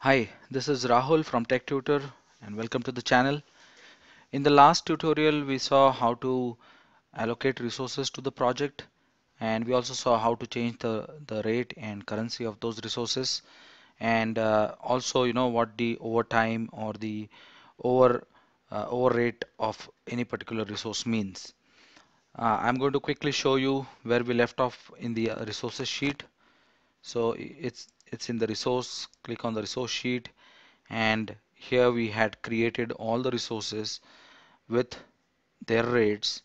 Hi, this is Rahul from Tech Tutor and welcome to the channel. In the last tutorial, we saw how to allocate resources to the project, and we also saw how to change the rate and currency of those resources, and also what the overtime or the over over rate of any particular resource means. I'm going to quickly show you where we left off in the resources sheet. So it's in the resource. Click on the resource sheet, and here we had created all the resources with their rates,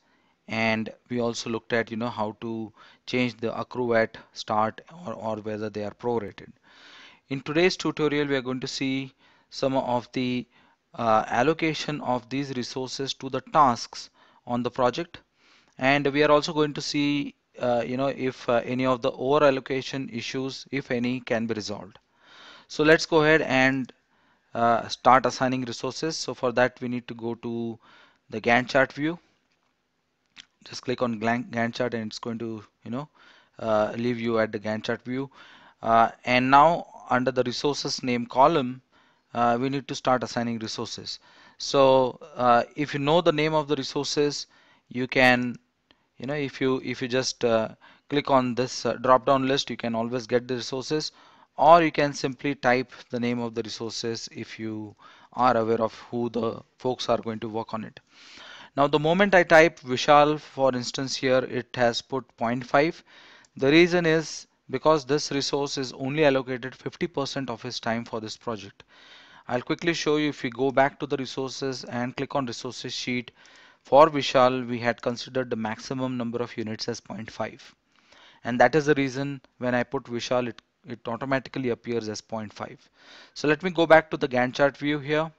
and we also looked at how to change the accrue at start, or whether they are prorated. In today's tutorial we are going to see some of the allocation of these resources to the tasks on the project, and we are also going to see if any of the over allocation issues, if any, can be resolved. So let's go ahead and start assigning resources. So for that we need to go to the Gantt chart view. Just click on Gantt chart and it's going to leave you at the Gantt chart view. And now under the resources name column, we need to start assigning resources. So if you know the name of the resources, you can, if you just click on this drop down list, you can always get the resources, or you can simply type the name of the resources if you are aware of who the folks are going to work on it. Now the moment I type Vishal, for instance, here it has put zero point 0.5. The reason is because this resource is only allocated 50% of his time for this project. I'll quickly show you. If we go back to the resources and click on resources sheet, for Vishal we had considered the maximum number of units as 0.5, and that is the reason when I put Vishal, it automatically appears as 0.5. So let me go back to the Gantt chart view here,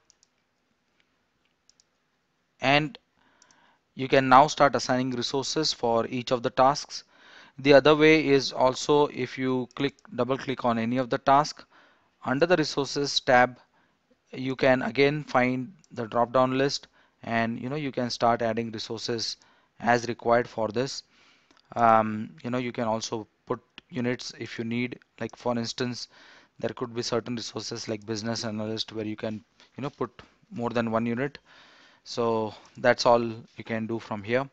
and you can now start assigning resources for each of the tasks. The other way is also, if you double click on any of the task under the resources tab, you can again find the drop down list, and you can start adding resources as required for this. You can also put units if you need, like for instance there could be certain resources like business analyst where you can put more than one unit. So that's all you can do from here.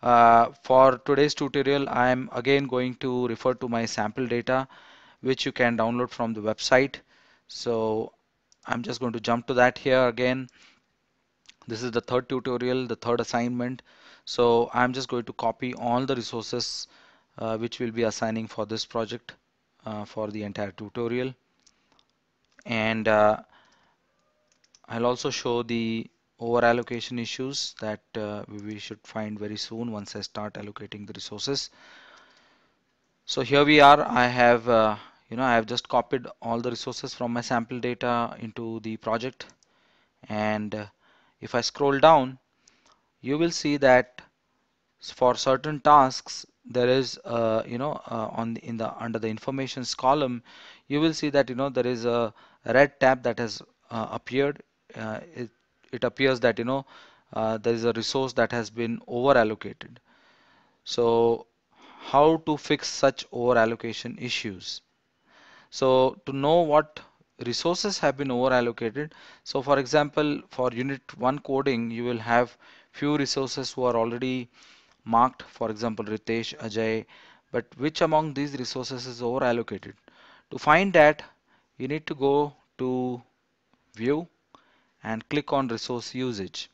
For today's tutorial, I am again going to refer to my sample data, which you can download from the website. So I'm just going to jump to that here again. This is the third tutorial, the third assignment. So I'm just going to copy all the resources which we'll be assigning for this project for the entire tutorial. And I'll also show the over allocation issues that we should find very soon once I start allocating the resources. So here we are. I have I have just copied all the resources from my sample data into the project, and if I scroll down, you will see that for certain tasks there is in the under the informations column, you will see that there is a red tab that has appeared. It appears that there is a resource that has been over allocated. So how to fix such over allocation issues? So to know what resources have been over allocated, so for example for unit 1 coding, you will have few resources who are already marked, for example Ritesh, Ajay, but which among these resources is over allocated? To find that, you need to go to view and click on resource usage.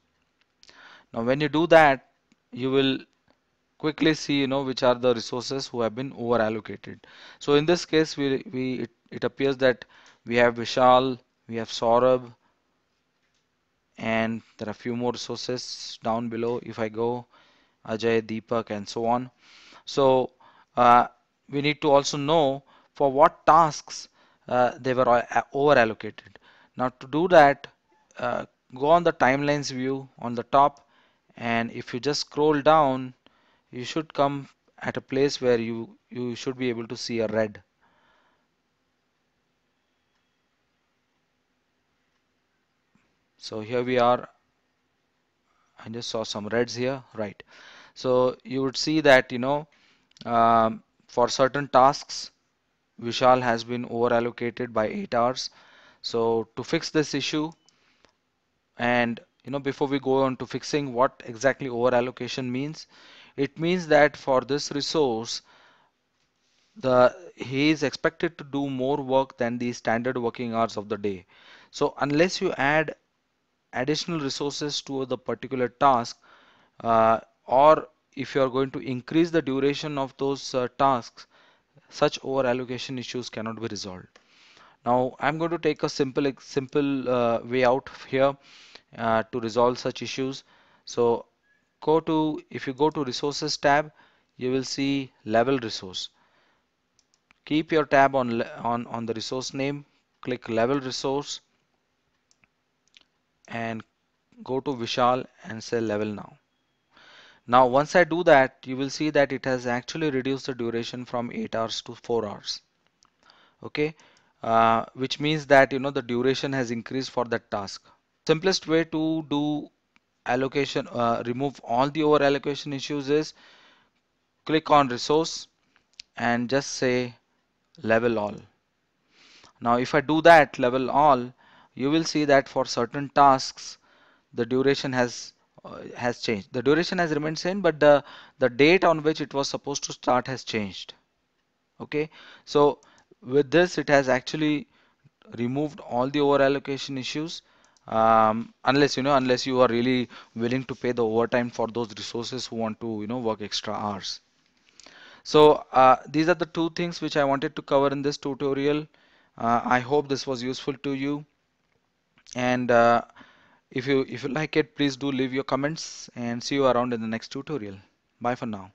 Now when you do that, you will quickly see which are the resources who have been over allocated. So in this case, it appears that we have Vishal, we have Saurabh, and there are a few more resources down below. If I go Ajay, Deepak, and so on. So we need to also know for what tasks they were over allocated. Now to do that, go on the timelines view on the top, and if you just scroll down, you should come at a place where you should be able to see a red. So here we are. I just saw some reds here, right? So you would see that for certain tasks Vishal has been over allocated by 8 hours. So to fix this issue, and before we go on to fixing what exactly over allocation means, it means that for this resource, he is expected to do more work than the standard working hours of the day. So unless you add additional resources to the particular task, or if you are going to increase the duration of those tasks, such over allocation issues cannot be resolved. Now I'm going to take a simple way out here to resolve such issues. So if you go to resources tab, you will see level resource. Keep your tab on the resource name, click level resource, and go to Vishal and say level now. Now once I do that, you will see that it has actually reduced the duration from 8 hours to 4 hours. Okay, which means that the duration has increased for that task. Simplest way to do allocation, remove all the over allocation issues is click on resource and just say level all. Now if I do that level all, you will see that for certain tasks the duration has changed. The duration has remained same, but the date on which it was supposed to start has changed. Okay, so with this it has actually removed all the over allocation issues, unless you are really willing to pay the overtime for those resources who want to work extra hours. So these are the two things which I wanted to cover in this tutorial. I hope this was useful to you, and if you like it, please do leave your comments, and see you around in the next tutorial. Bye for now.